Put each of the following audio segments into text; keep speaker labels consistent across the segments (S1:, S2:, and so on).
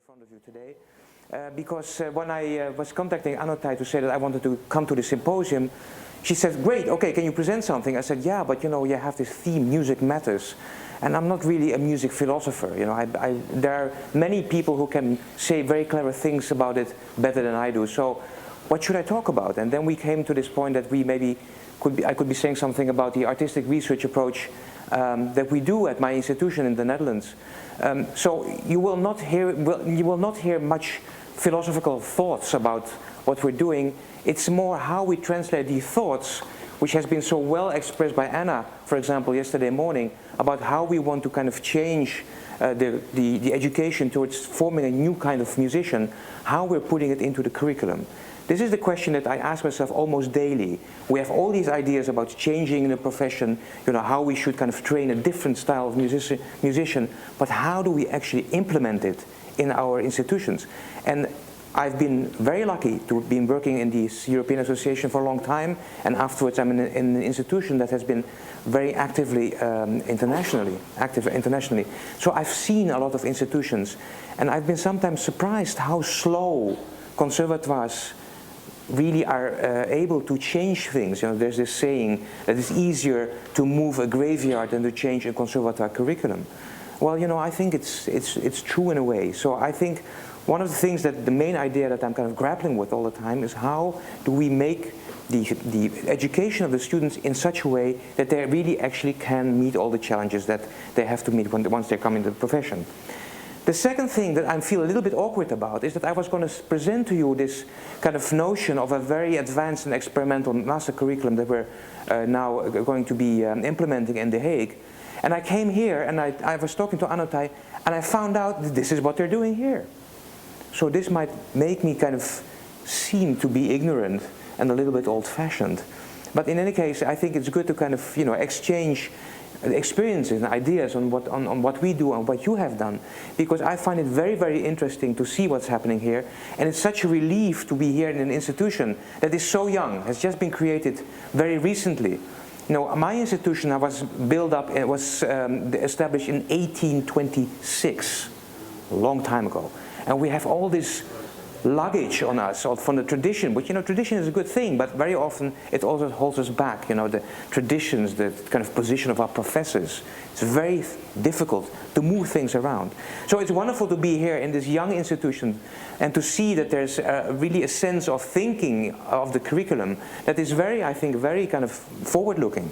S1: front of you today because when I was contacting Anoutai to say that I wanted to come to the symposium, she said, great, okay, can you present something? I said, yeah, but you know, you have this theme, music matters. And I'm not really a music philosopher, you know. There are many people who can say very clever things about it better than I do. So what should I talk about? And then we came to this point that I could be saying something about the artistic research approach that we do at my institution in the Netherlands. So you will not hear much philosophical thoughts about what we're doing. It's more how we translate these thoughts, which has been so well expressed by Anna, for example, yesterday morning, about how we want to kind of change the education towards forming a new kind of musician, how we're putting it into the curriculum. This is the question that I ask myself almost daily. We have all these ideas about changing the profession, you know, how we should kind of train a different style of musician, but how do we actually implement it in our institutions? And I've been very lucky to have been working in this European Association for a long time, and afterwards I'm in an institution that has been very actively active internationally. So I've seen a lot of institutions, and I've been sometimes surprised how slow conservatoires really are able to change things. You know, there's this saying that it's easier to move a graveyard than to change a conservatoire curriculum. Well, you know, I think it's true in a way. So I think one of the things that the main idea that I'm kind of grappling with all the time is how do we make the education of the students in such a way that they really actually can meet all the challenges that they have to meet once they come into the profession. The second thing that I feel a little bit awkward about is that I was going to present to you this kind of notion of a very advanced and experimental master curriculum that we're now going to be implementing in The Hague. And I came here and I was talking to Anoutai and I found out that this is what they're doing here. So this might make me kind of seem to be ignorant and a little bit old-fashioned. But in any case, I think it's good to kind of, you know, exchange experiences and ideas on what we do and what you have done, because I find it very, very interesting to see what's happening here, and it's such a relief to be here in an institution that is so young, has just been created very recently. You know, my institution was built up, it was established in 1826, a long time ago, and we have all this luggage on us from the tradition, but you know, tradition is a good thing, but very often it also holds us back. You know, the traditions, the kind of position of our professors. It's very difficult to move things around. So it's wonderful to be here in this young institution and to see that there's really a sense of thinking of the curriculum that is very, I think, very kind of forward-looking.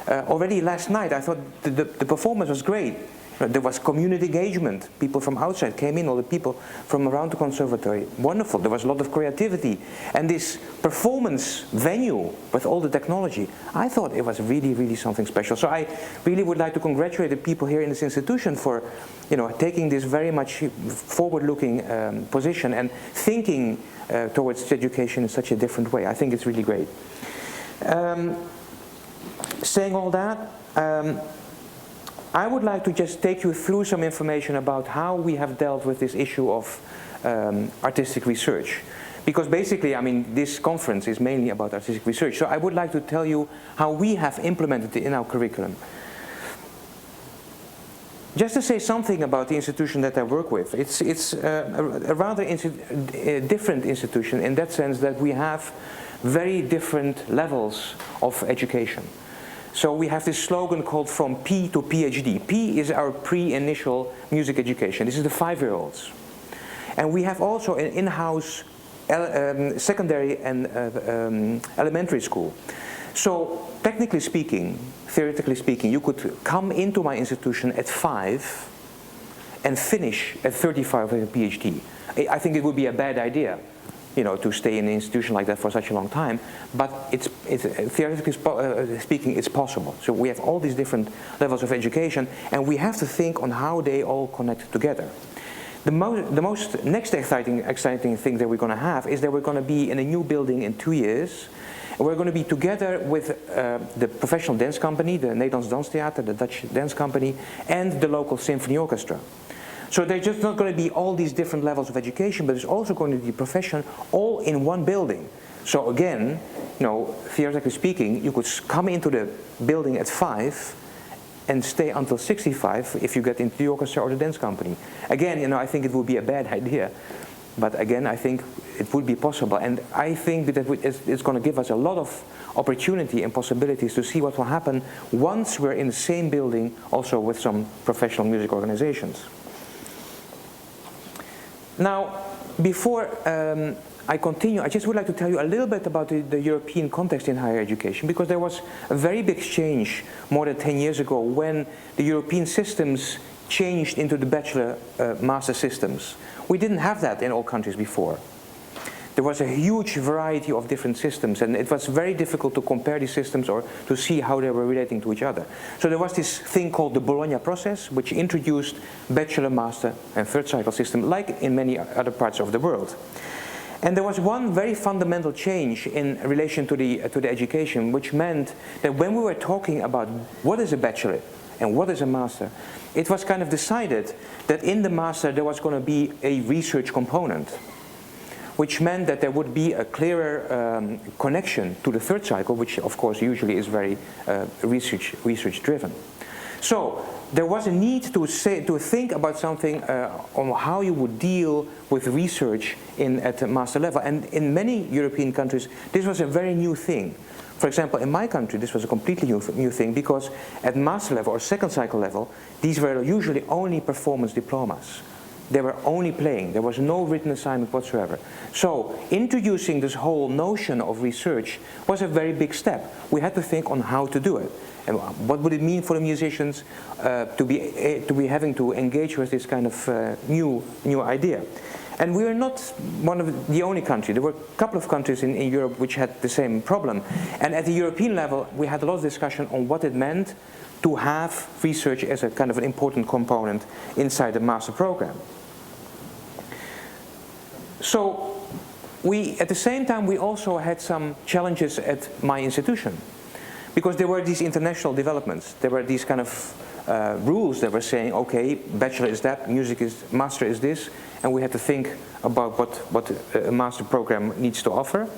S1: Already last night I thought the performance was great. There was community engagement. People from outside came in, all the people from around the conservatory. Wonderful. There was a lot of creativity. And this performance venue with all the technology, I thought it was really, really something special. So I really would like to congratulate the people here in this institution for, you know, taking this very much forward-looking position and thinking towards education in such a different way. I think it's really great. Saying all that, I would like to just take you through some information about how we have dealt with this issue of artistic research. Because basically, I mean, this conference is mainly about artistic research. So I would like to tell you how we have implemented it in our curriculum. Just to say something about the institution that I work with, it's a rather different institution in that sense that we have very different levels of education. So we have this slogan called From P to PhD. P is our pre-initial music education. This is the 5-year-olds. And we have also an in-house secondary and elementary school. So technically speaking, theoretically speaking, you could come into my institution at 5 and finish at 35 with a PhD. I think it would be a bad idea, you know, to stay in an institution like that for such a long time, but it's theoretically speaking, it's possible. So we have all these different levels of education, and we have to think on how they all connect together. The most next exciting thing that we're going to have is that we're going to be in a new building in 2 years, and we're going to be together with the professional dance company, the Nederlands Danstheater, the Dutch dance company, and the local symphony orchestra. So there's just not going to be all these different levels of education, but there's also going to be profession all in one building. So again, you know, theoretically speaking, you could come into the building at 5 and stay until 65 if you get into the orchestra or the dance company. Again, you know, I think it would be a bad idea. But again, I think it would be possible. And I think that it's going to give us a lot of opportunity and possibilities to see what will happen once we're in the same building, also with some professional music organizations. Now, before I continue, I just would like to tell you a little bit about the European context in higher education, because there was a very big change more than 10 years ago when the European systems changed into the bachelor master systems. We didn't have that in all countries before. There was a huge variety of different systems, and it was very difficult to compare these systems or to see how they were relating to each other. So there was this thing called the Bologna process, which introduced bachelor, master, and third cycle system, like in many other parts of the world. And there was one very fundamental change in relation to the education, which meant that when we were talking about what is a bachelor and what is a master, it was kind of decided that in the master there was going to be a research component, which meant that there would be a clearer connection to the third cycle, which of course usually is very research driven. So there was a need to think about something on how you would deal with research at the master level. And in many European countries, this was a very new thing. For example, in my country, this was a completely new thing, because at master level or second cycle level, these were usually only performance diplomas. They were only playing. There was no written assignment whatsoever. So introducing this whole notion of research was a very big step. We had to think on how to do it. And what would it mean for the musicians to be having to engage with this kind of new idea? And we are not one of the only country. There were a couple of countries in Europe which had the same problem. And at the European level, we had a lot of discussion on what it meant to have research as a kind of an important component inside the master program. So at the same time, we also had some challenges at my institution, because there were these international developments. There were these kind of rules that were saying, okay, bachelor is that, master is this, and we had to think about what a master program needs to offer.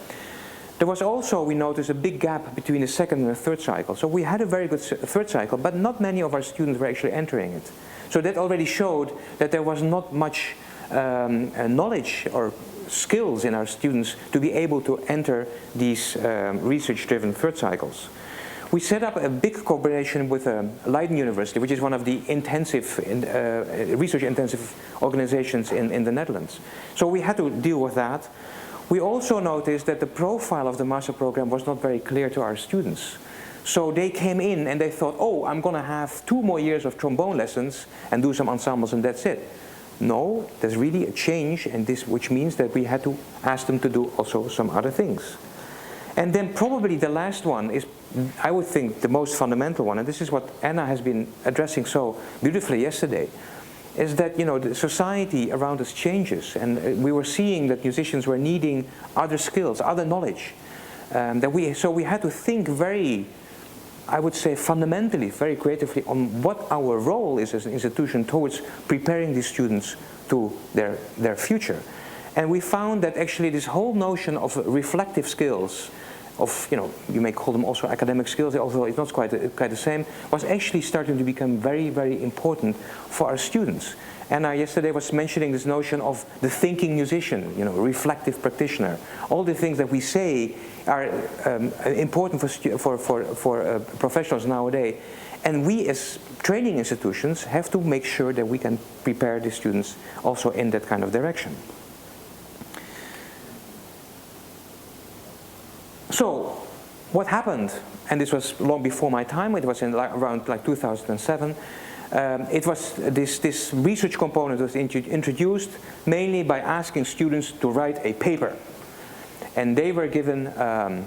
S1: There was also, we noticed, a big gap between the second and the third cycle. So we had a very good third cycle, but not many of our students were actually entering it. So that already showed that there was not much knowledge or skills in our students to be able to enter these research-driven third cycles. We set up a big cooperation with Leiden University, which is one of the research-intensive organizations in the Netherlands. So we had to deal with that. We also noticed that the profile of the master program was not very clear to our students. So they came in and they thought, oh, I'm going to have 2 more years of trombone lessons and do some ensembles and that's it. No, there's really a change, and which means that we had to ask them to do also some other things. And then probably the last one is, I would think, the most fundamental one, and this is what Anna has been addressing so beautifully yesterday, is that, you know, the society around us changes, and we were seeing that musicians were needing other skills, other knowledge. So we had to think very, I would say, fundamentally, very creatively on what our role is as an institution towards preparing these students to their future. And we found that actually this whole notion of reflective skills, of, you know, you may call them also academic skills, although it's not quite the same, was actually starting to become very, very important for our students. And yesterday was mentioning this notion of the thinking musician, you know, reflective practitioner. All the things that we say are important for professionals nowadays. And we as training institutions have to make sure that we can prepare the students also in that kind of direction. So, what happened, and this was long before my time, it was in around 2007, it was this research component was introduced mainly by asking students to write a paper. And they were given a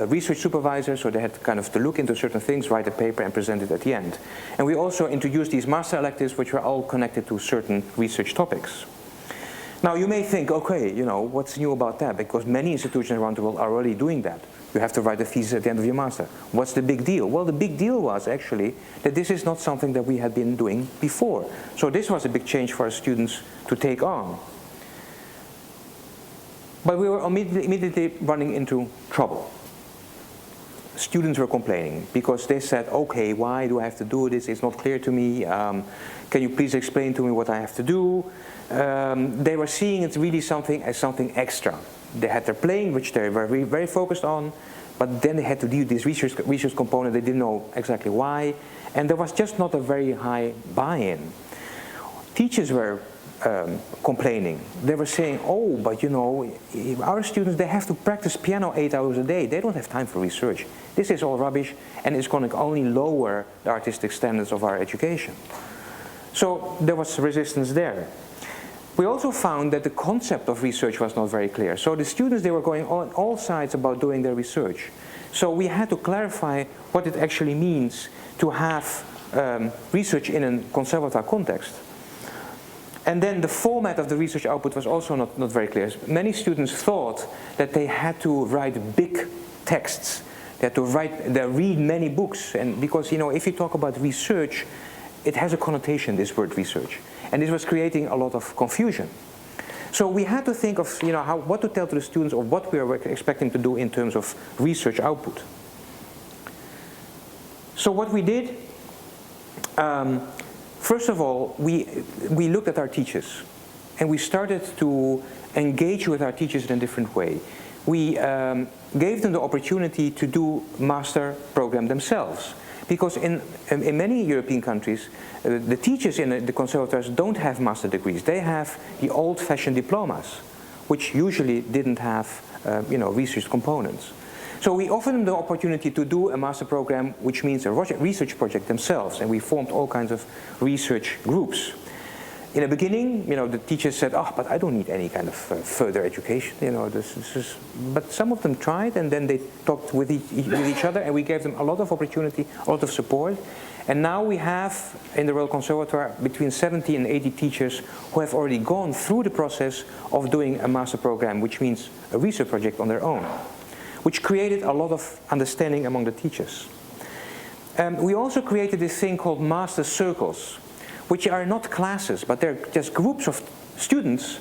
S1: research supervisor, so they had kind of to look into certain things, write a paper and present it at the end. And we also introduced these master electives, which were all connected to certain research topics. Now you may think, okay, you know, what's new about that? Because many institutions around the world are already doing that. You have to write a thesis at the end of your master. What's the big deal? Well, the big deal was actually that this is not something that we had been doing before. So this was a big change for our students to take on. But we were immediately running into trouble. students were complaining because they said, okay, why do I have to do this? It's not clear to me. Can you please explain to me what I have to do? They were seeing it really as something extra. They had their playing, which they were very focused on, but then they had to do this research component. They didn't know exactly why, and there was just not a very high buy-in. Teachers were complaining. They were saying, oh, but you know, our students, they have to practice piano 8 hours a day. They don't have time for research. This is all rubbish, and it's going to only lower the artistic standards of our education. So there was resistance there. We also found that the concept of research was not very clear. So the students, they were going on all sides about doing their research. So we had to clarify what it actually means to have research in a conservatoire context. And then the format of the research output was also not very clear. Many students thought that they had to write big texts. They had to read many books. And because, you know, if you talk about research, it has a connotation, this word research. And this was creating a lot of confusion. So we had to think of, you know, what to tell to the students or what we were expecting to do in terms of research output. So what we did, first of all, we looked at our teachers. And we started to engage with our teachers in a different way. We gave them the opportunity to do master program themselves. Because in many European countries, the teachers in the conservatoires don't have master degrees. They have the old-fashioned diplomas, which usually didn't have you know, research components. So we offered them the opportunity to do a master program, which means a research project themselves, and we formed all kinds of research groups. In the beginning, you know, the teachers said, oh, but I don't need any kind of further education, you know, this is... But some of them tried, and then they talked with each other, and we gave them a lot of opportunity, a lot of support. And now we have, in the Royal Conservatoire, between 70 and 80 teachers who have already gone through the process of doing a master program, which means a research project on their own, which created a lot of understanding among the teachers. We also created this thing called master circles, which are not classes, but they're just groups of students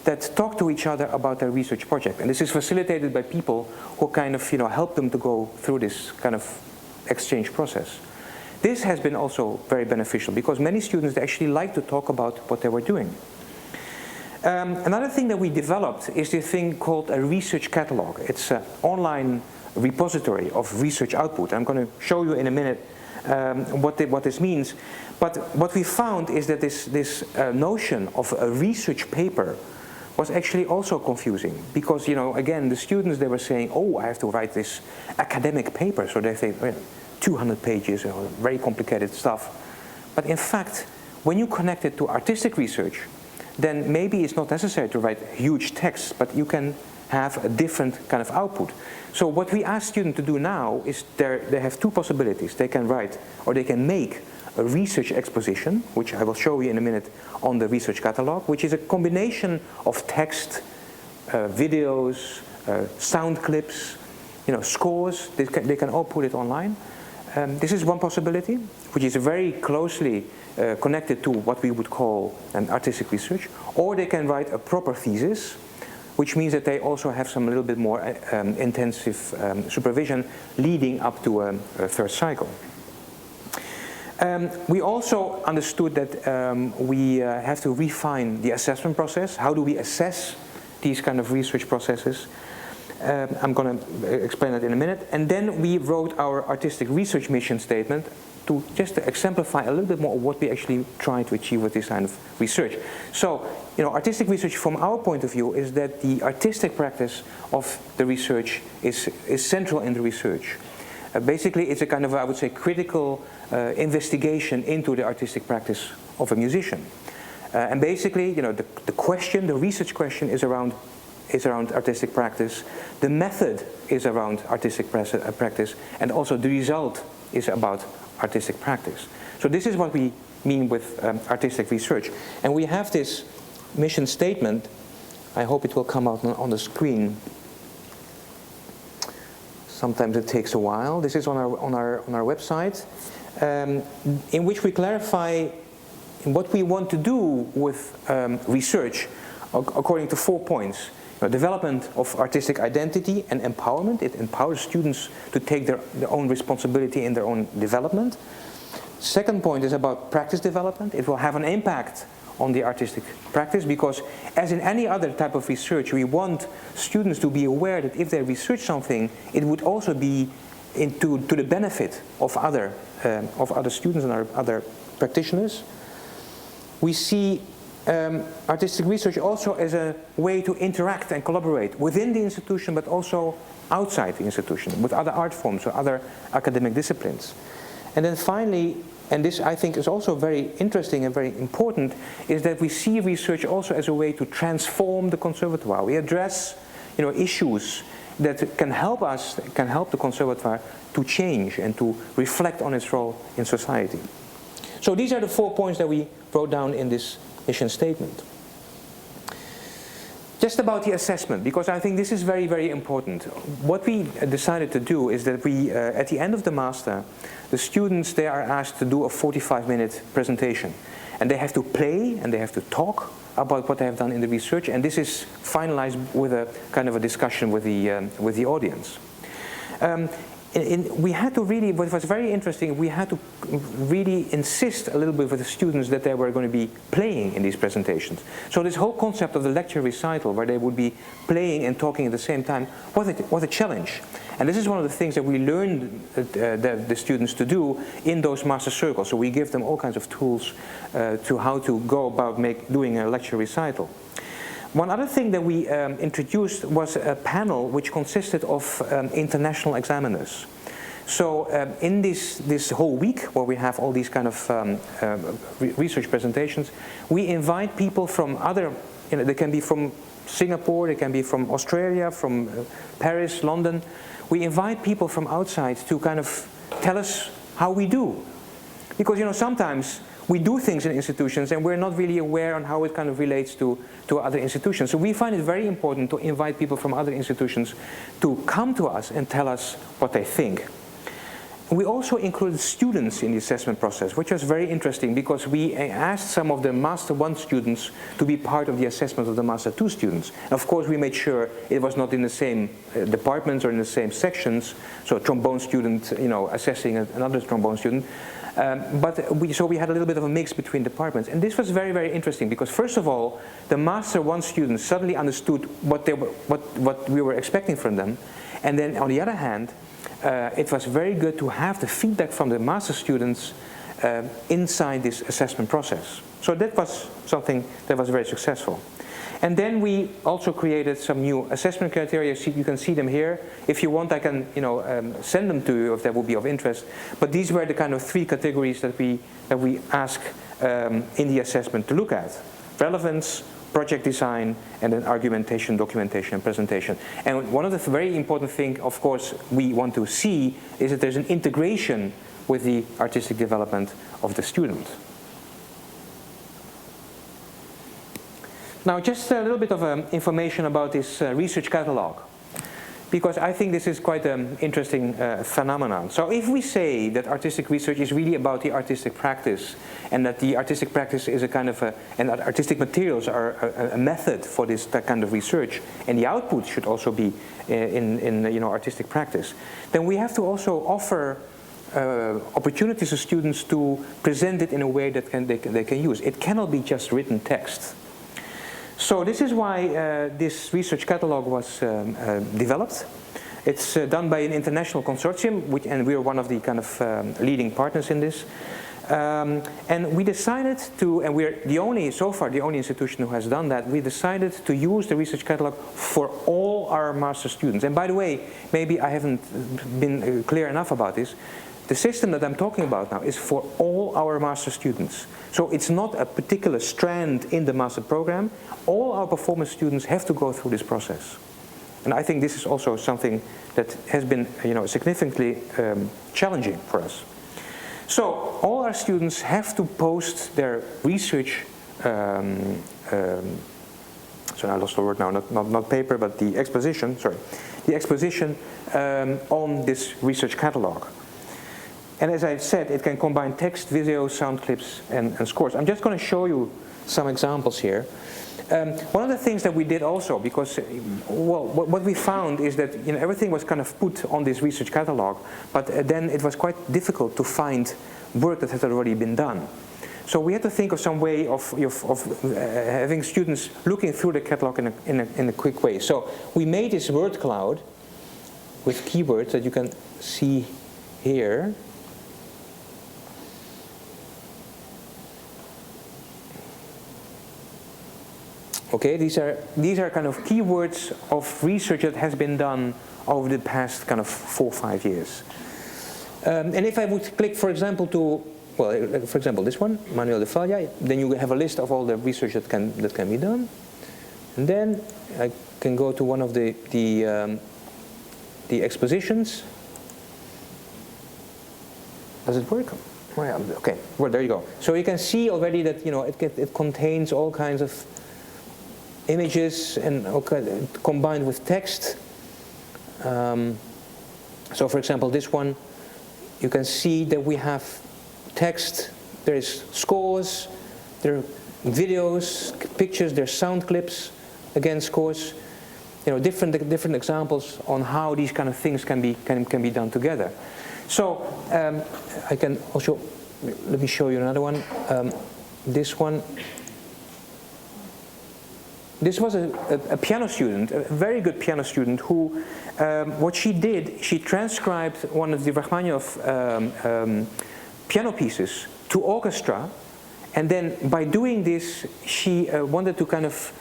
S1: that talk to each other about their research project. And this is facilitated by people who kind of, you know, help them to go through this kind of exchange process. This has been also very beneficial because many students actually like to talk about what they were doing. Another thing that we developed is this thing called a research catalog. It's an online repository of research output. I'm going to show you in a minute what this means. But what we found is that this notion of a research paper was actually also confusing. Because, you know, again, the students, they were saying, oh, I have to write this academic paper. So they think, well, 200 pages, you know, very complicated stuff. But in fact, when you connect it to artistic research, then maybe it's not necessary to write huge texts, but you can have a different kind of output. So what we ask students to do now is they have two possibilities. They can write or they can make a research exposition, which I will show you in a minute on the research catalog, which is a combination of text, videos, sound clips, you know, scores. They can all put it online. This is one possibility, which is very closely connected to what we would call an artistic research. Or they can write a proper thesis, which means that they also have some little bit more intensive supervision leading up to a third cycle. We also understood that we have to refine the assessment process. How do we assess these kind of research processes? I'm going to explain that in a minute. And then we wrote our artistic research mission statement to just to exemplify a little bit more of what we actually try to achieve with this kind of research. So, you know, artistic research from our point of view is that the artistic practice of the research is central in the research. Basically, it's a kind of, I would say, critical investigation into the artistic practice of a musician. And basically, you know, the research question is around artistic practice. The method is around artistic practice, and also the result is about artistic practice. So this is what we mean with artistic research. And we have this mission statement. I hope it will come out on the screen. Sometimes it takes a while. This is on our website, in which we clarify what we want to do with research according to 4 points. development of artistic identity and empowerment. It empowers students to take their own responsibility in their own development. Second point is about practice development. It will have an impact on the artistic practice, because as in any other type of research, we want students to be aware that if they research something, it would also be to the benefit of other students and other practitioners. We see artistic research also as a way to interact and collaborate within the institution, but also outside the institution with other art forms or other academic disciplines. And then finally, and this I think is also very interesting and very important, is that we see research also as a way to transform the conservatoire. We address, issues that can help the conservatoire to change and to reflect on its role in society. So these are the 4 points that we wrote down in this mission statement. Just about the assessment, because I think this is very, very important. What we decided to do is that we, at the end of the master, the students, they are asked to do a 45-minute presentation. And they have to play and they have to talk about what they have done in the research, and this is finalized with a kind of a discussion with the audience. We had to really, what was very interesting, we had to really insist a little bit with the students that they were going to be playing in these presentations. So this whole concept of the lecture recital, where they would be playing and talking at the same time, was a challenge. And this is one of the things that we learned the students to do in those master circles. So we give them all kinds of tools to how to go about doing a lecture recital. One other thing that we introduced was a panel which consisted of international examiners. So in this whole week, where we have all these kind of research presentations, we invite people from other, they can be from Singapore, they can be from Australia, from Paris, London. We invite people from outside to kind of tell us how we do. Because sometimes we do things in institutions and we're not really aware on how it kind of relates to other institutions. So we find it very important to invite people from other institutions to come to us and tell us what they think. We also included students in the assessment process, which was very interesting because we asked some of the Master 1 students to be part of the assessment of the Master 2 students. And of course we made sure it was not in the same departments or in the same sections, so a trombone student assessing another trombone student. So we had a little bit of a mix between departments, and this was very, very interesting because first of all, the Master 1 students suddenly understood what we were expecting from them, and then on the other hand, it was very good to have the feedback from the Master students inside this assessment process. So that was something that was very successful. And then we also created some new assessment criteria. You can see them here. If you want, I can send them to you if that would be of interest. But these were the kind of 3 categories that we ask in the assessment to look at: relevance, project design, and then argumentation, documentation, and presentation. And one of the very important things, of course, we want to see is that there's an integration with the artistic development of the student. Now, just a little bit of information about this research catalog, because I think this is quite an interesting phenomenon. So if we say that artistic research is really about the artistic practice, and that the artistic practice is a kind of and that artistic materials are a method for that kind of research, and the output should also be in artistic practice, then we have to also offer opportunities to students to present it in a way that they can use. It cannot be just written text. So this is why this research catalog was developed. It's done by an international consortium, and we are one of the kind of leading partners in this. And we decided to, and we're so far the only institution who has done that, we decided to use the research catalog for all our master students. And by the way, maybe I haven't been clear enough about this. The system that I'm talking about now is for all our master students. So it's not a particular strand in the master program. All our performance students have to go through this process. And I think this is also something that has been significantly challenging for us. So all our students have to post their research, so I lost the word now, not paper, but the exposition, on this research catalog. And as I said, it can combine text, video, sound clips, and scores. I'm just going to show you some examples here. One of the things that we did also, because well, what we found is that everything was kind of put on this research catalog, but then it was quite difficult to find work that had already been done. So we had to think of some way of having students looking through the catalog in a quick way. So we made this word cloud with keywords that you can see here. Okay, these are kind of keywords of research that has been done over the past kind of 4 or 5 years. And if I would click, for example, to, well, for example, this one, Manuel de Falla, then you have a list of all the research that can be done. And then I can go to one of the expositions. Does it work? Oh, yeah, okay, well, there you go. So you can see already that it contains all kinds of images and combined with text. So for example, this one, you can see that we have text, there is scores, there are videos, pictures, there are sound clips, again scores, different examples on how these kind of things can be done together. So I can also, let me show you another one. This one. This was a piano student, a very good piano student, who, what she did, she transcribed one of the Rachmaninoff piano pieces to orchestra, and then by doing this, she wanted to kind of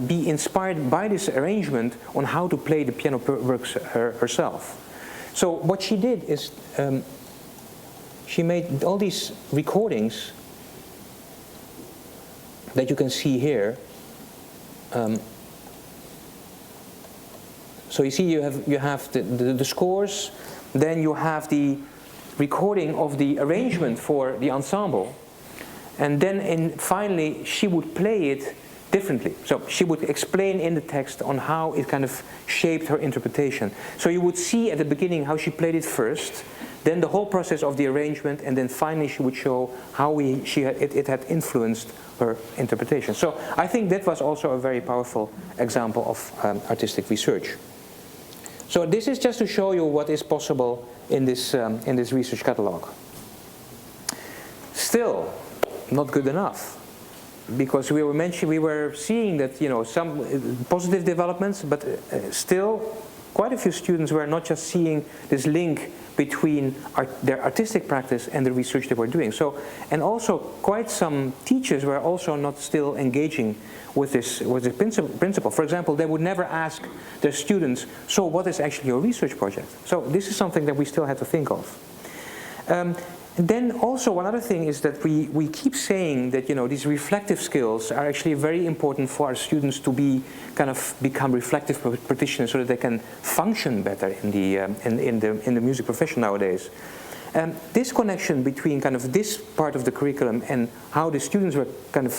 S1: be inspired by this arrangement on how to play the piano works herself. So what she did is, she made all these recordings that you can see here. So you see, you have the scores, then you have the recording of the arrangement for the ensemble, and then finally she would play it differently. So she would explain in the text on how it kind of shaped her interpretation. So you would see at the beginning how she played it first, then the whole process of the arrangement, and then finally she would show how it had influenced her interpretation. So I think that was also a very powerful example of artistic research. So this is just to show you what is possible in this research catalog. Still, not good enough, because we were seeing that some positive developments, but still quite a few students were not just seeing this link between their artistic practice and the research they were doing. So, and also quite some teachers were also not still engaging with this principle. For example, they would never ask their students, so what is actually your research project? So this is something that we still had to think of. Then also one other thing is that we keep saying that these reflective skills are actually very important for our students to become reflective practitioners, so that they can function better in the music profession nowadays. This connection between this part of the curriculum and how the students were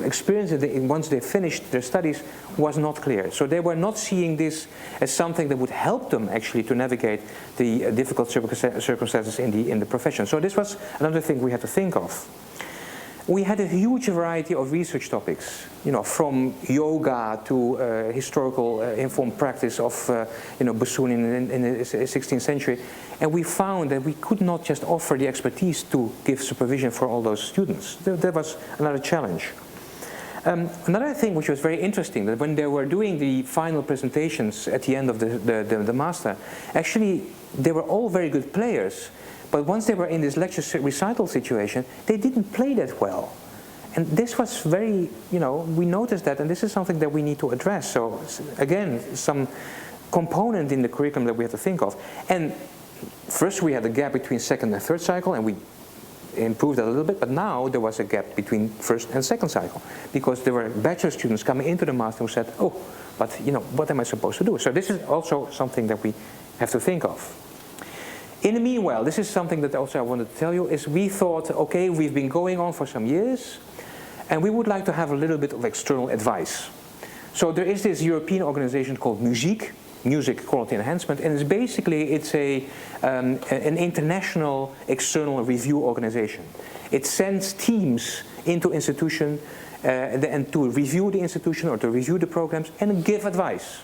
S1: experiencing it once they finished their studies was not clear. So they were not seeing this as something that would help them actually to navigate the difficult circumstances in the profession. So this was another thing we had to think of. We had a huge variety of research topics, from yoga to historical informed practice of bassoon in the 16th century. And we found that we could not just offer the expertise to give supervision for all those students. That was another challenge. Another thing which was very interesting, that when they were doing the final presentations at the end of the master, actually they were all very good players. But once they were in this lecture recital situation, they didn't play that well. And this was very, we noticed that, and this is something that we need to address. So again, some component in the curriculum that we have to think of. And first we had a gap between second and third cycle, and we improved that a little bit, but now there was a gap between first and second cycle, because there were bachelor students coming into the master who said, oh, but what am I supposed to do? So this is also something that we have to think of. In the meanwhile, this is something that also I wanted to tell you, is we thought, okay, we've been going on for some years, and we would like to have a little bit of external advice. So there is this European organization called MusiQuE, Music Quality Enhancement, and it's an international external review organization. It sends teams into institutions and to review the institution or to review the programs and give advice.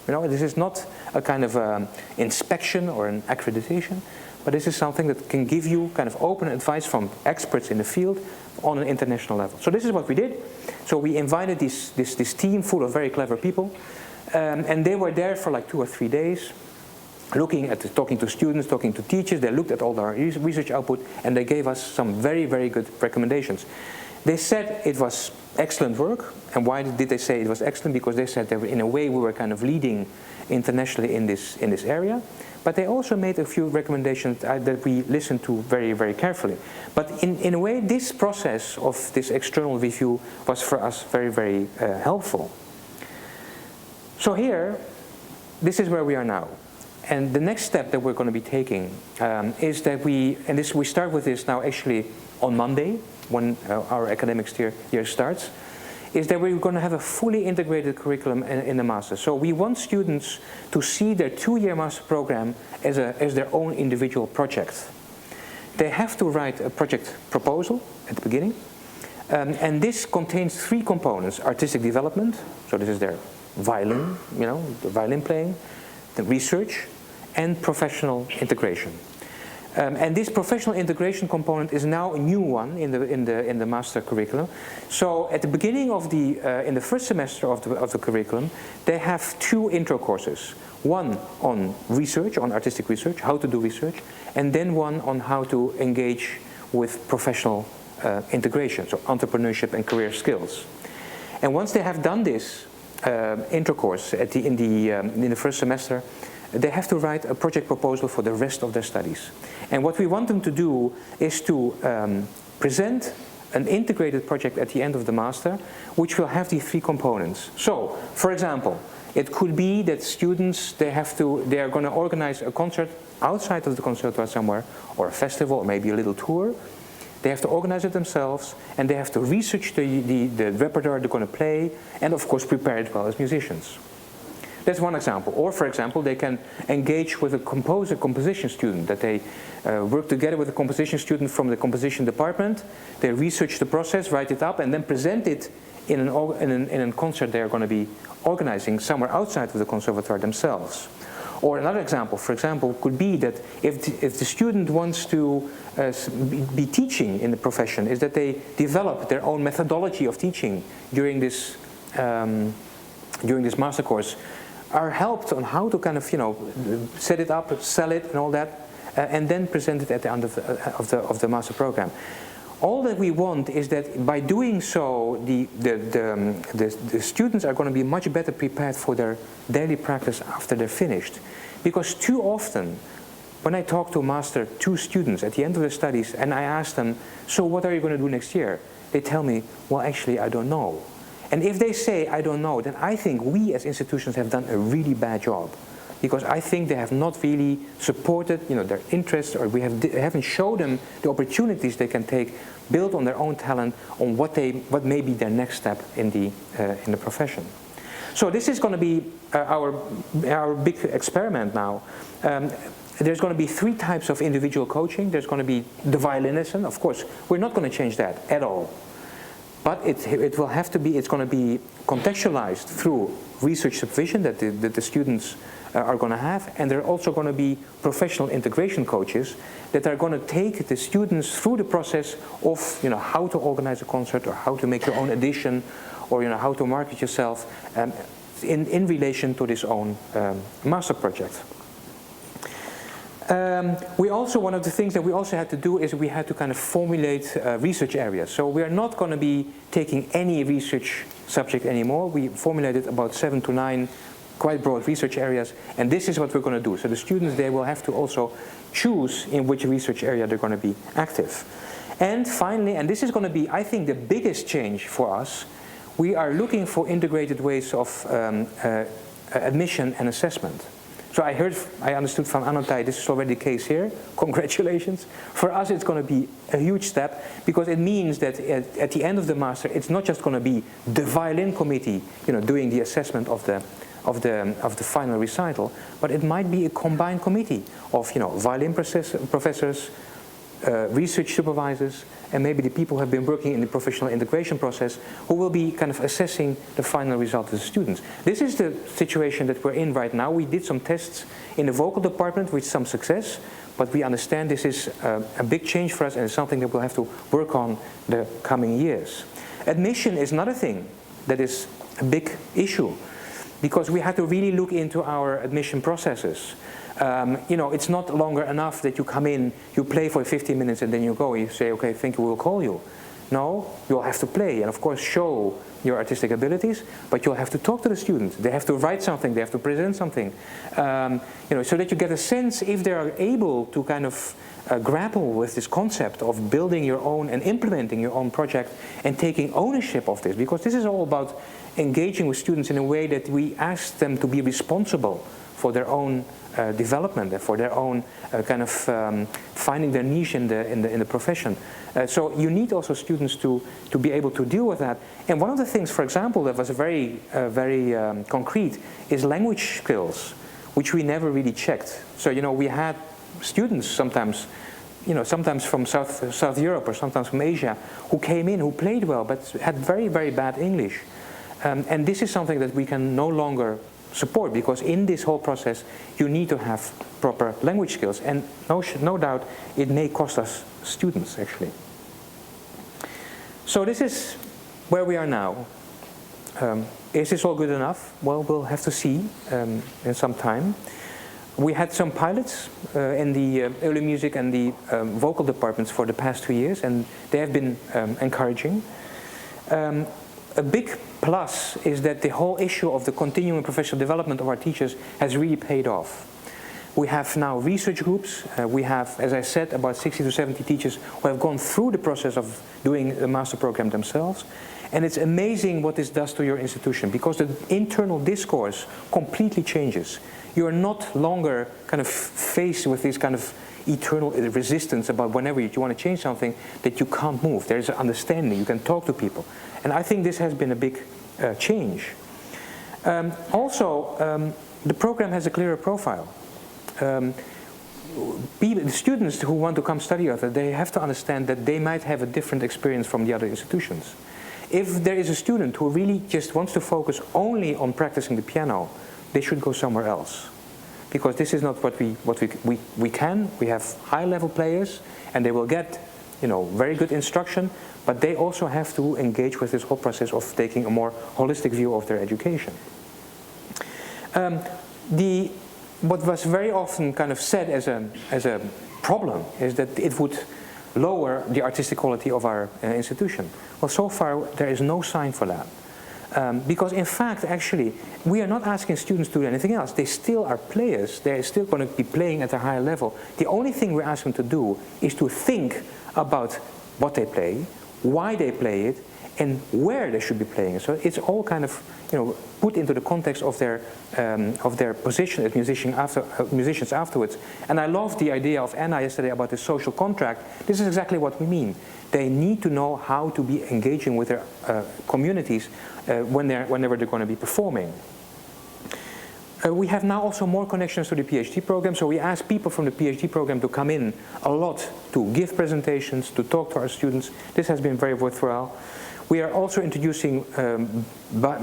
S1: You know, this is not a kind of inspection or an accreditation, but this is something that can give you kind of open advice from experts in the field on an international level. So this is what we did. So we invited this team full of very clever people, and they were there for like 2 or 3 days, talking to students, talking to teachers. They looked at all our research output, and they gave us some very, very good recommendations. They said it was excellent work. And why did they say it was excellent? Because they said that in a way we were kind of leading internationally in this area. But they also made a few recommendations that we listened to very, very carefully. But in a way, this process of this external review was for us very, very helpful. So here, this is where we are now. And the next step that we're going to be taking is that we start with this now actually on Monday, when our academic year starts, is that we're going to have a fully integrated curriculum in the master. So we want students to see their 2-year master program as their own individual project. They have to write a project proposal at the beginning, and this contains 3 components: artistic development, so this is their violin, the violin playing, the research, and professional integration. And this professional integration component is now a new one in the master curriculum. So at the beginning of in the first semester of the curriculum, they have 2 intro courses. One on research, on artistic research, how to do research, and then one on how to engage with professional integration, so entrepreneurship and career skills. And once they have done this intro course in the first semester, they have to write a project proposal for the rest of their studies. And what we want them to do is to present an integrated project at the end of the master, which will have the 3 components. So, for example, it could be that students, they are going to organize a concert outside of the conservatoire somewhere, or a festival, or maybe a little tour. They have to organize it themselves, and they have to research the repertoire they're going to play, and of course prepare it well as musicians. That's one example. Or, for example, they can engage with a composition student, that they work together with a composition student from the composition department. They research the process, write it up, and then present it in a concert they're going to be organizing somewhere outside of the conservatoire themselves. Or another example, for example, could be that if the student wants to be teaching in the profession, is that they develop their own methodology of teaching during this master course, are helped on how to kind of, set it up, sell it and all that, and then present it at the end of the master program. All that we want is that by doing so, the students are going to be much better prepared for their daily practice after they're finished. Because too often, when I talk to Master 2 students at the end of their studies, and I ask them, so what are you going to do next year? They tell me, well, actually, I don't know. And if they say, I don't know, then I think we as institutions have done a really bad job. Because I think they have not really supported their interests, or we haven't showed them the opportunities they can take, build on their own talent, on what may be their next step in the profession. So this is going to be our big experiment now. There's going to be 3 types of individual coaching. There's going to be the violin lesson. Of course, we're not going to change that at all. But it will have to be, it's going to be contextualized through research supervision that the students are going to have, and there are also going to be professional integration coaches that are going to take the students through the process of how to organize a concert, or how to make your own edition, or how to market yourself in relation to this own master project. One of the things that we also had to do is we had to kind of formulate research areas. So we are not going to be taking any research subject anymore. We formulated about 7 to 9 quite broad research areas, and this is what we're going to do. So the students, they will have to also choose in which research area they're going to be active. And finally, and this is going to be, I think, the biggest change for us, we are looking for integrated ways of admission and assessment. So I understood from Anantai, this is already the case here. Congratulations. For us, it's going to be a huge step, because it means that at the end of the master, it's not just going to be the violin committee, doing the assessment of the final recital, but it might be a combined committee of, violin professors, research supervisors, and maybe the people who have been working in the professional integration process who will be kind of assessing the final result of the students. This is the situation that we're in right now. We did some tests in the vocal department with some success, but we understand this is a big change for us and it's something that we'll have to work on the coming years. Admission is another thing that is a big issue, because we had to really look into our admission processes. You know, it's not longer enough that you come in, you play for 15 minutes and then you go. You say, okay, thank you, we'll call you. No, you'll have to play and of course show your artistic abilities, but you'll have to talk to the students. They have to write something, they have to present something. You know, so that you get a sense if they are able to kind of grapple with this concept of building your own and implementing your own project and taking ownership of this, because this is all about engaging with students in a way that we ask them to be responsible for their own development and for their own kind of finding their niche in the profession. So you need also students to be able to deal with that. And one of the things, for example, that was very concrete is language skills, which we never really checked. So, you know, we had students sometimes, you know, sometimes from South Europe or sometimes from Asia, who came in, who played well, but had very, very bad English. And this is something that we can no longer support, because in this whole process you need to have proper language skills, and no doubt it may cost us students actually. So this is where we are now. Is this all good enough? Well, we'll have to see in some time. We had some pilots in the early music and the vocal departments for the past 2 years, and they have been encouraging. A big plus is that the whole issue of the continuing professional development of our teachers has really paid off. We have now research groups. We have, as I said, about 60 to 70 teachers who have gone through the process of doing the master program themselves. And it's amazing what this does to your institution, because the internal discourse completely changes. You are not longer kind of faced with this kind of eternal resistance about whenever you want to change something that you can't move. There is an understanding, you can talk to people. And I think this has been a big change. Also, the program has a clearer profile. The students who want to come study with us, they have to understand that they might have a different experience from the other institutions. If there is a student who really just wants to focus only on practicing the piano, they should go somewhere else. Because this is not what we can. We have high-level players, and they will get, you know, very good instruction, but they also have to engage with this whole process of taking a more holistic view of their education. What was very often kind of said as a problem is that it would lower the artistic quality of our institution. Well, so far there is no sign for that. Because in fact, actually, we are not asking students to do anything else. They still are players. They're still going to be playing at a higher level. The only thing we ask them to do is to think about what they play, why they play it, and where they should be playing it. So it's all kind of, you know, put into the context of their position as musicians afterwards. And I love the idea of Anna yesterday about the social contract. This is exactly what we mean. They need to know how to be engaging with their communities whenever they're going to be performing. We have now also more connections to the PhD program, so we ask people from the PhD program to come in a lot to give presentations, to talk to our students. This has been very worthwhile. We are also introducing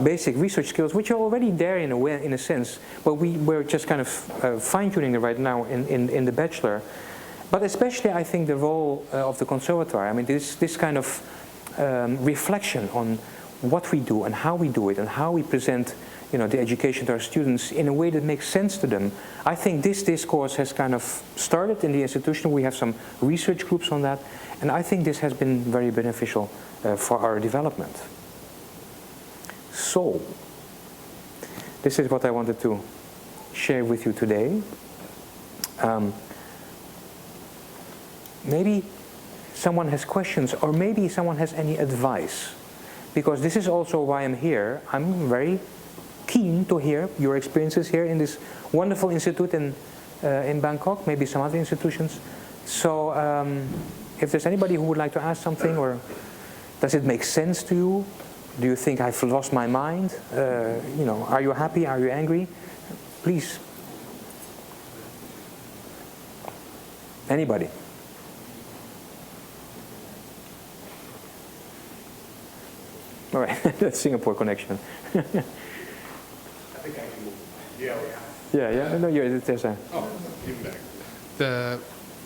S1: basic research skills, which are already there in a sense, but we're just kind of fine-tuning them right now in the bachelor. But especially, I think, the role of the conservatoire. I mean, this kind of reflection on what we do and how we do it and how we present, you know, the education to our students in a way that makes sense to them. I think this discourse has kind of started in the institution. We have some research groups on that, and I think this has been very beneficial for our development. So, this is what I wanted to share with you today. Maybe someone has questions, or maybe someone has any advice, because this is also why I'm here. I'm very keen to hear your experiences here in this wonderful institute in Bangkok, maybe some other institutions. So if there's anybody who would like to ask something, or does it make sense to you? Do you think I've lost my mind? You know, are you happy? Are you angry? Please. All right, that's Singapore connection.
S2: I think I can move.
S1: Yeah. No, there's a...
S2: Oh, even better.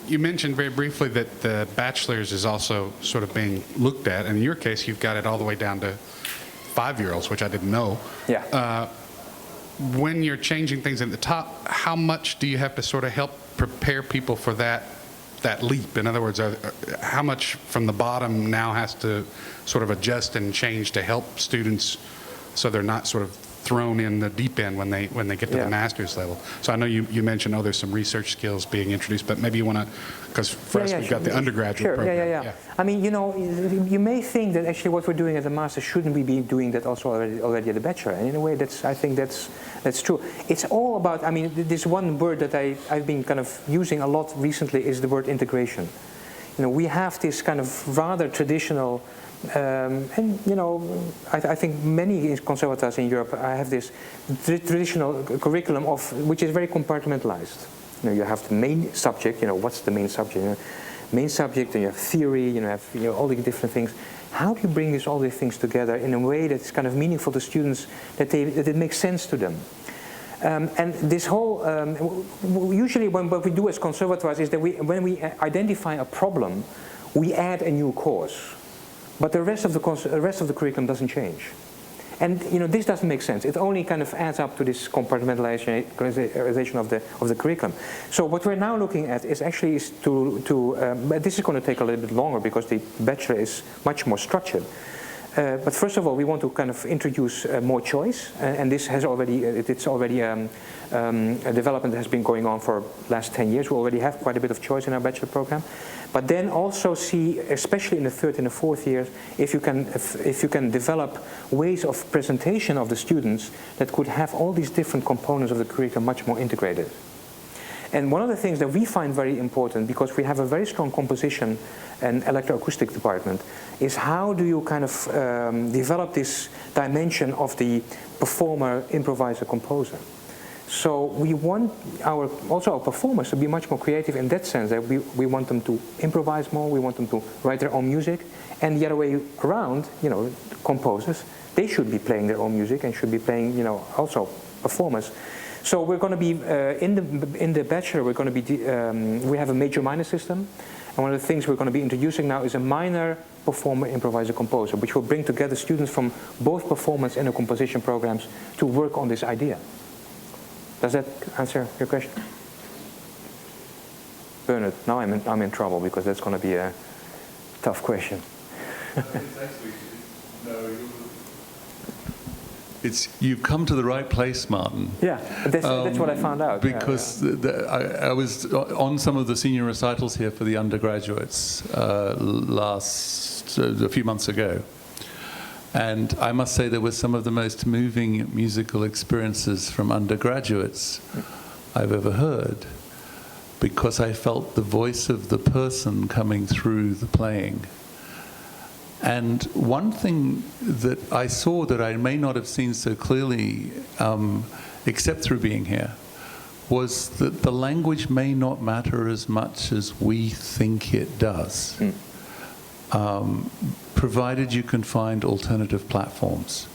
S2: You mentioned very briefly that the bachelor's is also sort of being looked at, and in your case, you've got it all the way down to 5-year-olds, which I didn't know.
S1: Yeah.
S2: When you're changing things at the top, how much do you have to sort of help prepare people for that leap? In other words, how much from the bottom now has to sort of adjust and change to help students so they're not sort of thrown in the deep end when they get to the master's level? So I know you mentioned, there's some research skills being introduced, but maybe you want to, because for us we've got the undergraduate program.
S1: Yeah. I mean, you may think that actually what we're doing at the master, shouldn't we be doing that also already at the bachelor? And in a way, I think that's true. It's all about, I mean, this one word that I've been kind of using a lot recently is the word integration. We have this kind of rather traditional, and I think many conservatoires in Europe have this traditional curriculum which is very compartmentalized. You have the main subject. What's the main subject? Main subject, and you have theory. You have all the different things. How do you bring all these things together in a way that's kind of meaningful to students, that it makes sense to them? And this whole, usually what we do as conservatoires is that when we identify a problem, we add a new course. But the rest of the curriculum doesn't change. And this doesn't make sense. It only kind of adds up to this compartmentalization of the curriculum. So what we're now looking at is actually but this is going to take a little bit longer because the bachelor is much more structured. But first of all, we want to kind of introduce more choice, and this has already a development that has been going on for the last 10 years. We already have quite a bit of choice in our bachelor program, but then also see, especially in the third and the fourth years, if you can develop ways of presentation of the students that could have all these different components of the curriculum much more integrated. And one of the things that we find very important, because we have a very strong composition and electroacoustic department, is how do you kind of develop this dimension of the performer, improviser, composer. So we want our performers to be much more creative in that sense, that we want them to improvise more, we want them to write their own music, and the other way around, composers, they should be playing their own music and should be playing, also performers. So we're going to be in the bachelor. We're going to be we have a major-minor system, and one of the things we're going to be introducing now is a minor performer, improviser, composer, which will bring together students from both performance and composition programs to work on this idea. Does that answer your question, Bernard? Now I'm in trouble because that's going to be a tough question.
S3: You've come to the right place, Martin.
S1: Yeah, that's what I found out.
S3: Because I was on some of the senior recitals here for the undergraduates a few months ago. And I must say there were some of the most moving musical experiences from undergraduates I've ever heard, because I felt the voice of the person coming through the playing. And one thing that I saw that I may not have seen so clearly, except through being here, was that the language may not matter as much as we think it does, provided you can find alternative platforms.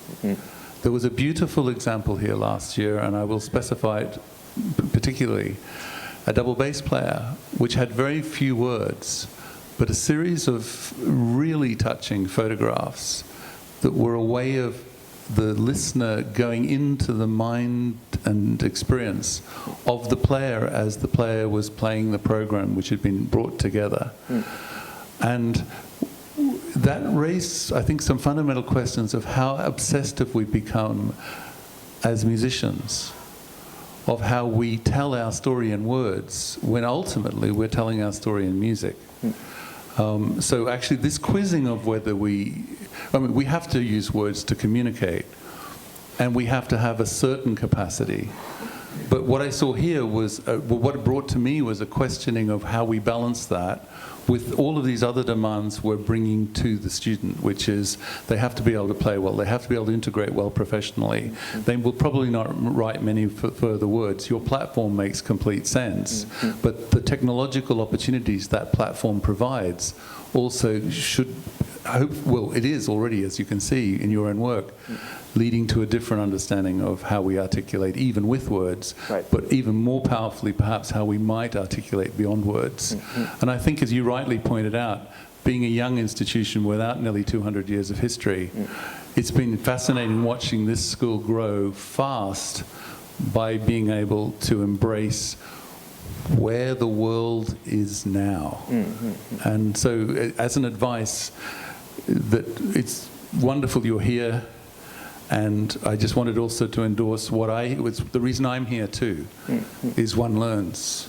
S3: There was a beautiful example here last year, and I will specify it particularly, a double bass player, which had very few words, but a series of really touching photographs that were a way of the listener going into the mind and experience of the player as the player was playing the program which had been brought together. And that raised, I think, some fundamental questions of how obsessed have we become as musicians, of how we tell our story in words when ultimately we're telling our story in music. So actually this quizzing of whether we have to use words to communicate, and we have to have a certain capacity. But what I saw here was, what it brought to me was a questioning of how we balance that with all of these other demands we're bringing to the student, which is they have to be able to play well, they have to be able to integrate well professionally. They will probably not write many further words. Your platform makes complete sense, but the technological opportunities that platform provides also should I hope, well, it is already, as you can see in your own work, leading to a different understanding of how we articulate, even with words,
S1: Right.
S3: but even more powerfully, perhaps, how we might articulate beyond words. And I think, as you rightly pointed out, being a young institution without nearly 200 years of history, it's been fascinating watching this school grow fast by being able to embrace where the world is now. And so, as an advice, that it's wonderful you're here, and I just wanted also to endorse what the reason I'm here too, is one learns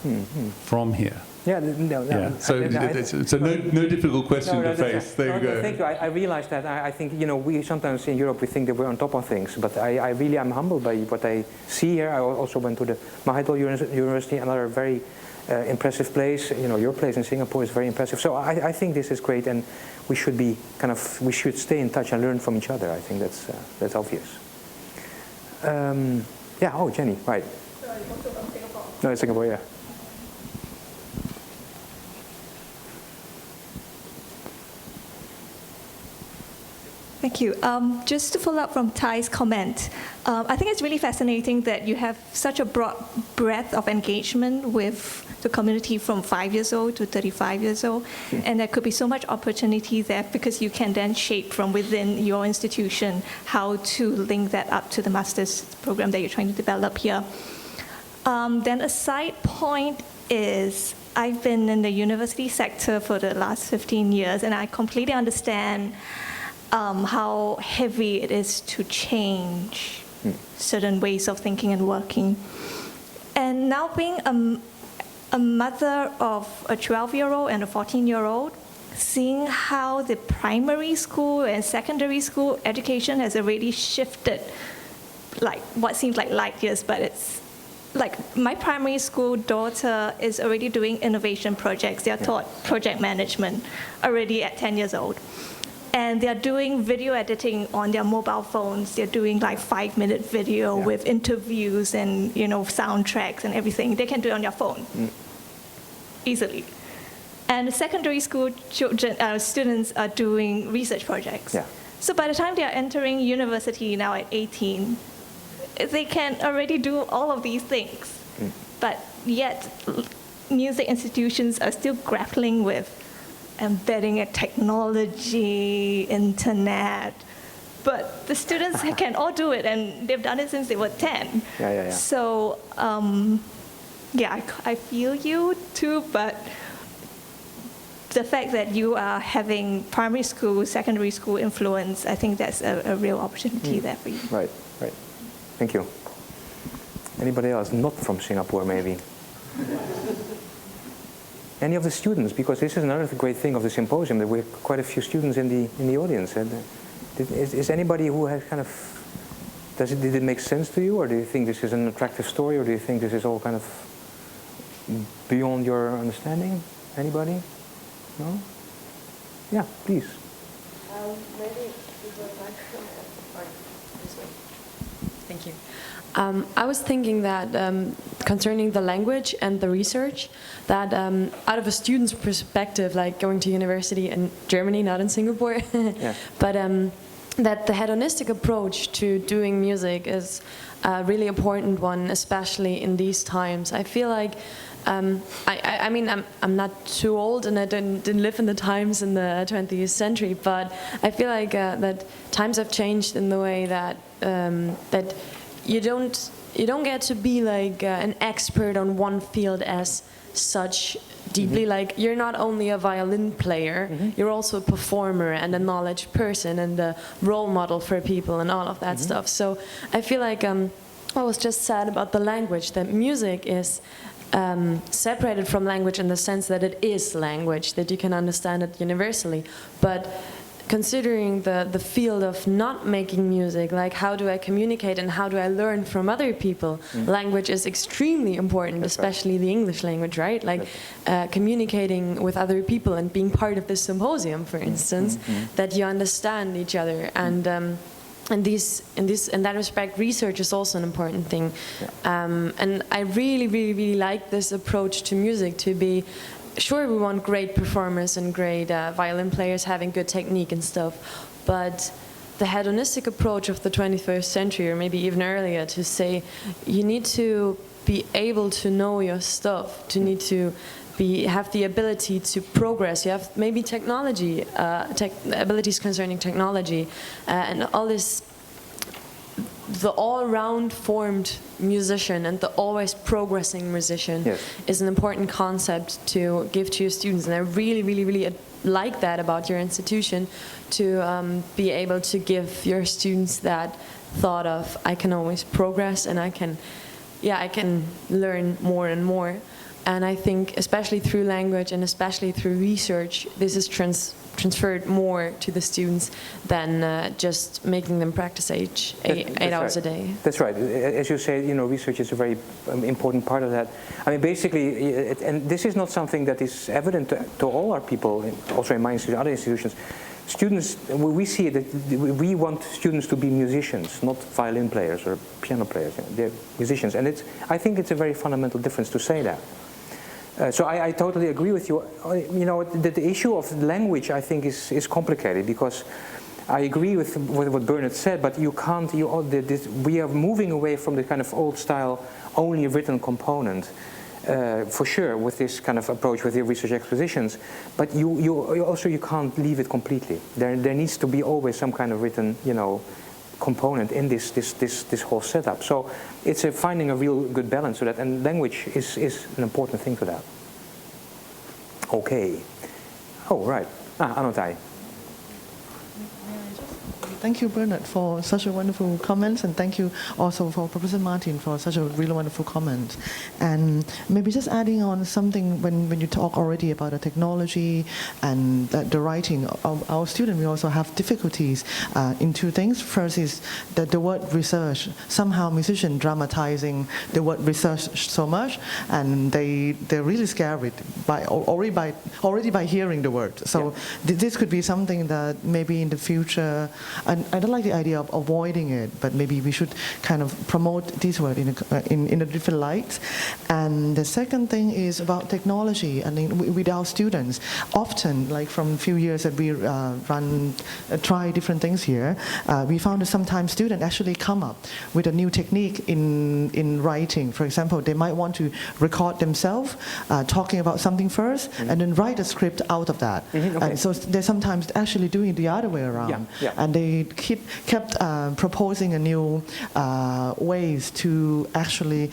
S3: from here.
S1: Yeah, no.
S3: Yeah. So it's a no difficult question to face. There you go.
S1: Thank you. I realize that. I think, we sometimes in Europe we think that we're on top of things, but I really am humbled by what I see here. I also went to the Leiden University, another very impressive place. Your place in Singapore is very impressive. So I think this is great, and we should be we should stay in touch and learn from each other. I think that's obvious. Yeah. Oh, Jenny. Right.
S4: Sorry, also from Singapore.
S1: No, it's Singapore. Yeah.
S4: Thank you. Just to follow up from Ty's comment, I think it's really fascinating that you have such a broad breadth of engagement with the community from 5 years old to 35 years old, and there could be so much opportunity there because you can then shape from within your institution how to link that up to the master's program that you're trying to develop here. Then a side point is I've been in the university sector for the last 15 years, and I completely understand how heavy it is to change certain ways of thinking and working. And now being a mother of a 12-year-old and a 14-year-old, seeing how the primary school and secondary school education has already shifted, like what seems like light years, but it's like my primary school daughter is already doing innovation projects. They are taught project management already at 10 years old. And they're doing video editing on their mobile phones. They're doing like 5-minute video with interviews and soundtracks and everything. They can do it on their phone easily. And the secondary school students are doing research projects. Yeah. So by the time they are entering university now at 18, they can already do all of these things. But yet, music institutions are still grappling with embedding a technology, internet, but the students can all do it, and they've done it since they were 10.
S1: Yeah.
S4: So, I feel you too, but the fact that you are having primary school, secondary school influence, I think that's a real opportunity there for you.
S1: Right. Thank you. Anybody else not from Singapore, maybe? Any of the students, because this is another great thing of the symposium, that we have quite a few students in the audience. And is anybody who has kind of, did it make sense to you, or do you think this is an attractive story, or do you think this is all kind of beyond your understanding? Anybody? No? Yeah, please.
S5: Maybe this way. Thank you. I was thinking that concerning the language and the research, that out of a student's perspective, like going to university in Germany, not in Singapore, but that the hedonistic approach to doing music is a really important one, especially in these times. I feel like, I mean, I'm not too old and I didn't live in the times in the 20th century, but I feel like that times have changed in the way that that you don't get to be like an expert on one field as such deeply. Like, you're not only a violin player, you're also a performer and a knowledge person and a role model for people and all of that stuff. So I feel like what was just said about the language, that music is separated from language in the sense that it is language, that you can understand it universally. But considering the field of not making music, like how do I communicate and how do I learn from other people, language is extremely important. That's especially the English language, right? Like communicating with other people and being part of this symposium, for instance, that you understand each other. And in that respect, research is also an important thing. And I really like this approach to music, to be sure, we want great performers and great violin players having good technique and stuff, but the hedonistic approach of the 21st century, or maybe even earlier, to say you need to be able to know your stuff, to need to have the ability to progress. You have maybe technology, abilities concerning technology, and all this. The all-round formed musician and the always progressing musician is an important concept to give to your students, and I really, really, really like that about your institution, to be able to give your students that thought of I can always progress and I can learn more and more. And I think especially through language and especially through research, this is transferred more to the students than just making them practice eight hours a day.
S1: That's right. As you say, research is a very important part of that. I mean, basically, and this is not something that is evident to all our people, also in my institution, other institutions. Students, we see that we want students to be musicians, not violin players or piano players. They're musicians, and I think it's a very fundamental difference to say that. So I totally agree with you. The issue of language, I think, is complicated, because I agree with what Bernard said, but you can't. We are moving away from the kind of old style, only written component, for sure, with this kind of approach with the research expositions. But you can't leave it completely. There needs to be always some kind of written, component in this whole setup. So it's finding a real good balance to that, and language is an important thing to that. Okay. Oh, right. Anotai.
S6: Thank you, Bernard, for such a wonderful comments, and thank you also for Professor Martin for such a really wonderful comment. And maybe just adding on something, when you talk already about the technology and the writing of our students, we also have difficulties in two things. First is that the word research, somehow musicians dramatizing the word research so much, and they're really scared already by hearing the word. So this could be something that maybe in the future. I don't like the idea of avoiding it, but maybe we should kind of promote this word in a different light. And the second thing is about technology. I mean, with our students, often, like from a few years that we try different things here, we found that sometimes students actually come up with a new technique in writing. For example, they might want to record themselves talking about something first, and then write a script out of that. And so they're sometimes actually doing it the other way around. And they kept proposing a new ways to actually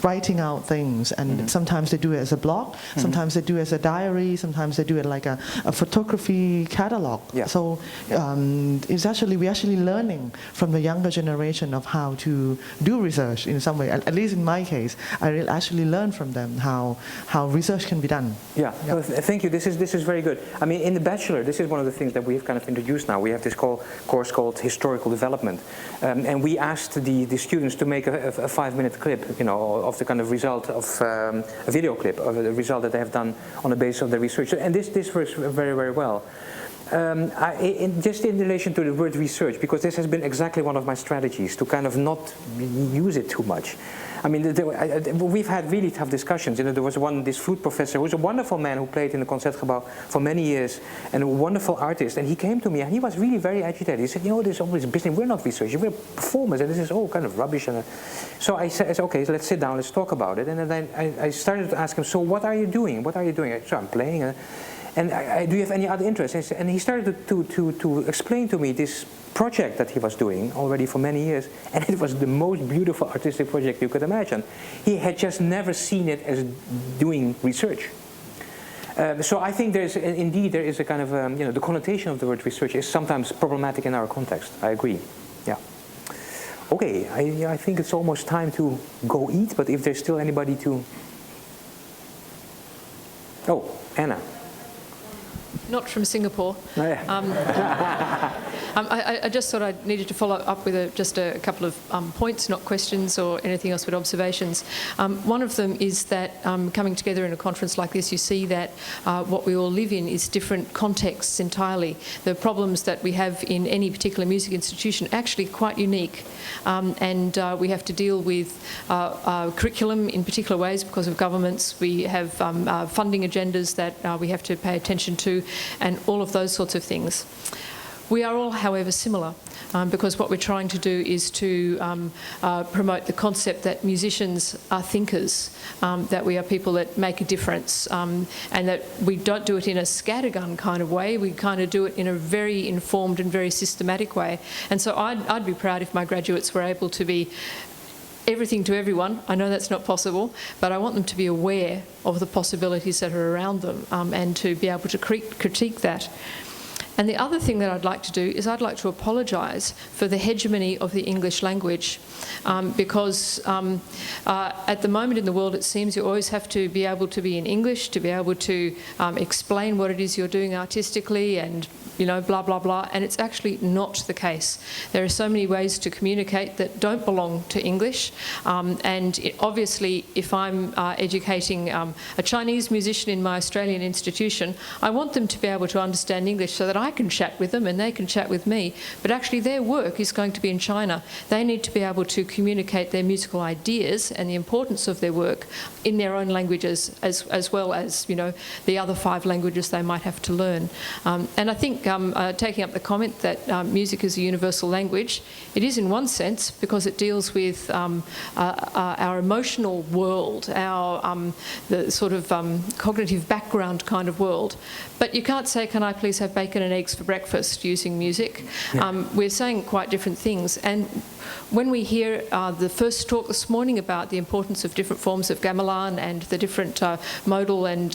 S6: writing out things, and sometimes they do it as a blog, sometimes they do it as a diary, sometimes they do it like a photography catalog. So we actually learning from the younger generation of how to do research in some way. At least in my case, I actually learned from them how research can be done.
S1: Well, thank you. This is very good. I mean, in the bachelor, this is one of the things that we've kind of introduced now. We have this course called Historical Development, and we asked the students to make a 5-minute clip, of the kind of result of a video clip of the result that they have done on the basis of the research. And this works very, very well. Just in relation to the word research, because this has been exactly one of my strategies, to kind of not use it too much. I mean, we've had really tough discussions. There was this flute professor who was a wonderful man who played in the Concertgebouw for many years, and a wonderful artist. And he came to me and he was really very agitated. He said, there's all this business. We're not researchers, we're performers, and this is all kind of rubbish. And so I said, okay, let's sit down, let's talk about it. And then I started to ask him, so what are you doing? What are you doing? So I'm playing. And do you have any other interests? And he started to explain to me this project that he was doing already for many years, and it was the most beautiful artistic project you could imagine. He had just never seen it as doing research. So I think there is a kind of, the connotation of the word research is sometimes problematic in our context. I agree. Yeah. Okay, I think it's almost time to go eat, but if there's still anybody to... Oh, Anna.
S7: Not from Singapore.
S1: Oh, yeah.
S7: I just thought I needed to follow up with just a couple of points, not questions or anything else, but observations. One of them is that coming together in a conference like this, you see that what we all live in is different contexts entirely. The problems that we have in any particular music institution are actually quite unique, and we have to deal with curriculum in particular ways because of governments. We have funding agendas that we have to pay attention to, and all of those sorts of things. We are all, however, similar, because what we're trying to do is to promote the concept that musicians are thinkers, that we are people that make a difference, and that we don't do it in a scattergun kind of way. We kind of do it in a very informed and very systematic way. And so I'd be proud if my graduates were able to be everything to everyone. I know that's not possible, but I want them to be aware of the possibilities that are around them, and to be able to critique that. And the other thing that I'd like to do is I'd like to apologise for the hegemony of the English language, because at the moment in the world it seems you always have to be able to be in English, to be able to explain what it is you're doing artistically and, you know, blah, blah, blah, and it's actually not the case. There are so many ways to communicate that don't belong to English, and obviously if I'm educating a Chinese musician in my Australian institution, I want them to be able to understand English so that I can chat with them and they can chat with me, but actually their work is going to be in China. They need to be able to communicate their musical ideas and the importance of their work in their own languages, as well as, you know, the other 5 languages they might have to learn. And I think taking up the comment that music is a universal language, it is in one sense because it deals with our emotional world, our the sort of cognitive background kind of world. But you can't say, can I please have bacon and eggs for breakfast using music? Yeah. We're saying quite different things. And when we hear the first talk this morning about the importance of different forms of gamelan and the different modal and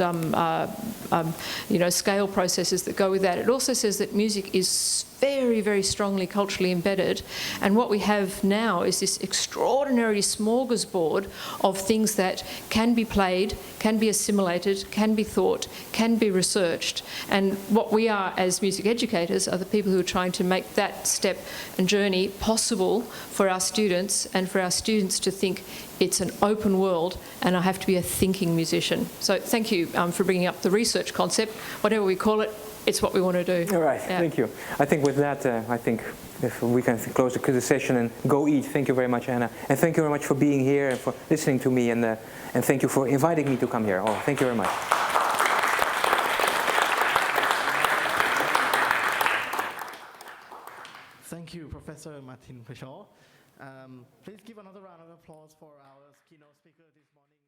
S7: you know, scale processes that go with that, it also says that music is very, very strongly culturally embedded, and what we have now is this extraordinary smorgasbord of things that can be played, can be assimilated, can be thought, can be researched. And what we are as music educators are the people who are trying to make that step and journey possible for our students, and for our students to think it's an open world and I have to be a thinking musician. So thank you for bringing up the research concept. Whatever we call it, it's what we want to do. All right, yeah. Thank you. I think with that, I think if we can close the session and go eat. Thank you very much, Anna. And thank you very much for being here and for listening to me, and thank you for inviting me to come here. Oh, thank you very much.
S8: Thank you, Professor Martin Prchal. Please give another round of applause for our keynote speaker this morning.